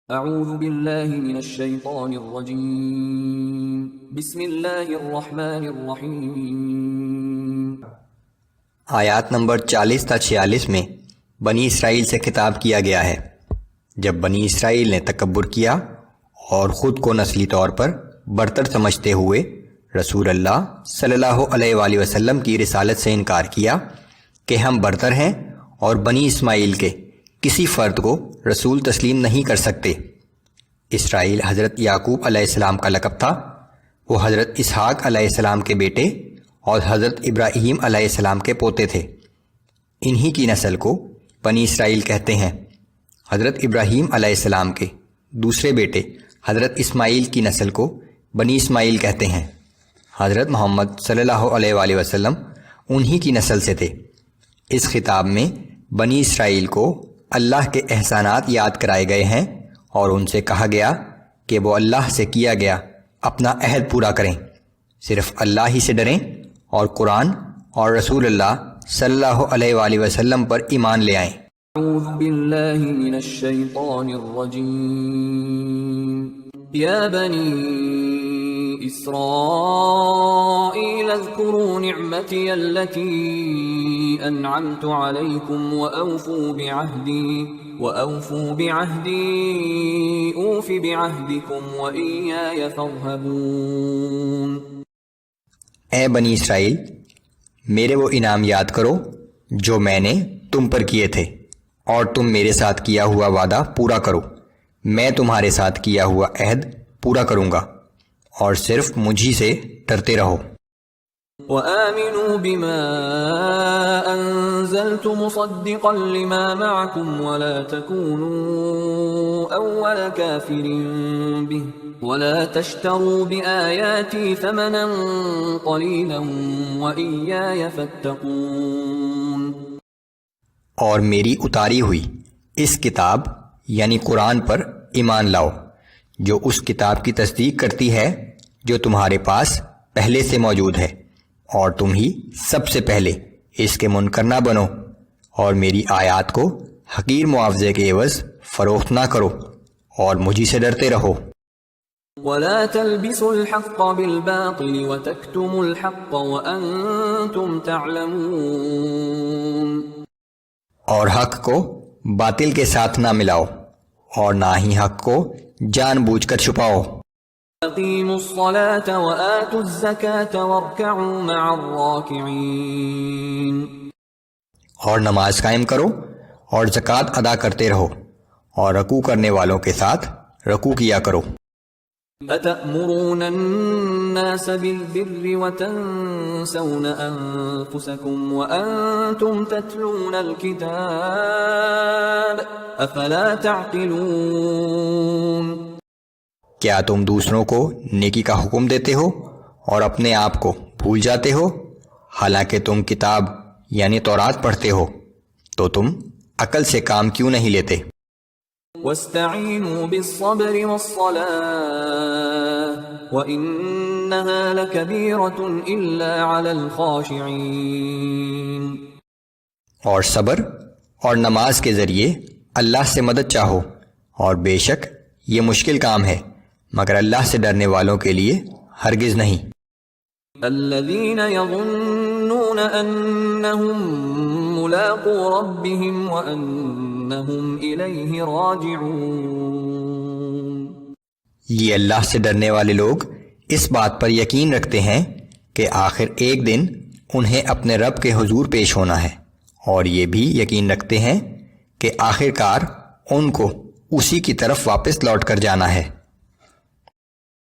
اعوذ باللہ من الشیطان الرجیم بسم اللہ الرحمن الرحیم۔ آیات نمبر 40 تا 46 میں بنی اسرائیل سے خطاب کیا گیا ہے۔ جب بنی اسرائیل نے تکبر کیا اور خود کو نسلی طور پر برتر سمجھتے ہوئے رسول اللہ صلی اللہ علیہ وآلہ وسلم کی رسالت سے انکار کیا کہ ہم برتر ہیں اور بنی اسماعیل کے کسی فرد کو رسول تسلیم نہیں کر سکتے۔ اسرائیل حضرت یعقوب علیہ السلام کا لقب تھا۔ وہ حضرت اسحاق علیہ السلام کے بیٹے اور حضرت ابراہیم علیہ السلام کے پوتے تھے۔ انہی کی نسل کو بنی اسرائیل کہتے ہیں۔ حضرت ابراہیم علیہ السلام کے دوسرے بیٹے حضرت اسماعیل کی نسل کو بنی اسماعیل کہتے ہیں۔ حضرت محمد صلی اللہ علیہ وآلہ وسلم انہی کی نسل سے تھے۔ اس خطاب میں بنی اسرائیل کو اللہ کے احسانات یاد کرائے گئے ہیں اور ان سے کہا گیا کہ وہ اللہ سے کیا گیا اپنا عہد پورا کریں، صرف اللہ ہی سے ڈریں اور قرآن اور رسول اللہ صلی اللہ علیہ وآلہ وسلم پر ایمان لے آئیں۔ اعوذ باللہ من الشیطان الرجیم۔ یا بنی اسرائیل اذکروا نعمتی التي انعمت علیکم وأوفوا بعہدی اوف بعہدکم وإیای فارہبون۔ اے بنی اسرائیل، میرے وہ انعام یاد کرو جو میں نے تم پر کیے تھے، اور تم میرے ساتھ کیا ہوا وعدہ پورا کرو۔ میں تمہارے ساتھ کیا ہوا عہد پورا کروں گا، اور صرف مجھی سے ڈرتے رہو۔ وآمنوا بما انزلت مصدقا لما معكم ولا تكونوا اول كافر به ولا تشتروا بآياتي ثمنا قليلا وإياي فاتقون۔ اور میری اتاری ہوئی اس کتاب یعنی قرآن پر ایمان لاؤ، جو اس کتاب کی تصدیق کرتی ہے جو تمہارے پاس پہلے سے موجود ہے، اور تم ہی سب سے پہلے اس کے منکر نہ بنو، اور میری آیات کو حقیر معاوضے کے عوض فروخت نہ کرو، اور مجھی سے ڈرتے رہو۔ ولا تلبسوا الحق بالباطل وتكتموا الحق وأنتم تعلمون۔ اور حق کو باطل کے ساتھ نہ ملاؤ، اور نہ ہی حق کو جان بوجھ کر چھپاؤ۔ اقیموا الصلاة وآتوا الزکاة وارکعوا مع الراکعین۔ اور نماز قائم کرو اور زکوٰۃ ادا کرتے رہو، اور رکوع کرنے والوں کے ساتھ رکوع کیا کرو۔ اتأمرون الناس بالبر وتنسون انفسکم وانتم تتلون الکتاب افلا تعقلون۔ کیا تم دوسروں کو نیکی کا حکم دیتے ہو اور اپنے آپ کو بھول جاتے ہو، حالانکہ تم کتاب یعنی تورات پڑھتے ہو؟ تو تم عقل سے کام کیوں نہیں لیتے؟ وَاسْتَعِينُوا بِالصَّبْرِ وَالصَّلَاةِ وَإِنَّهَا لَكَبِيرَةٌ إِلَّا عَلَى الْخَاشِعِينَ۔ اور صبر اور نماز کے ذریعے اللہ سے مدد چاہو، اور بے شک یہ مشکل کام ہے مگر اللہ سے ڈرنے والوں کے لیے ہرگز نہیں۔ الذین یظنون انہم ملاقو ربہم وانہم الیہ راجعون۔ یہ اللہ سے ڈرنے والے لوگ اس بات پر یقین رکھتے ہیں کہ آخر ایک دن انہیں اپنے رب کے حضور پیش ہونا ہے، اور یہ بھی یقین رکھتے ہیں کہ آخر کار ان کو اسی کی طرف واپس لوٹ کر جانا ہے۔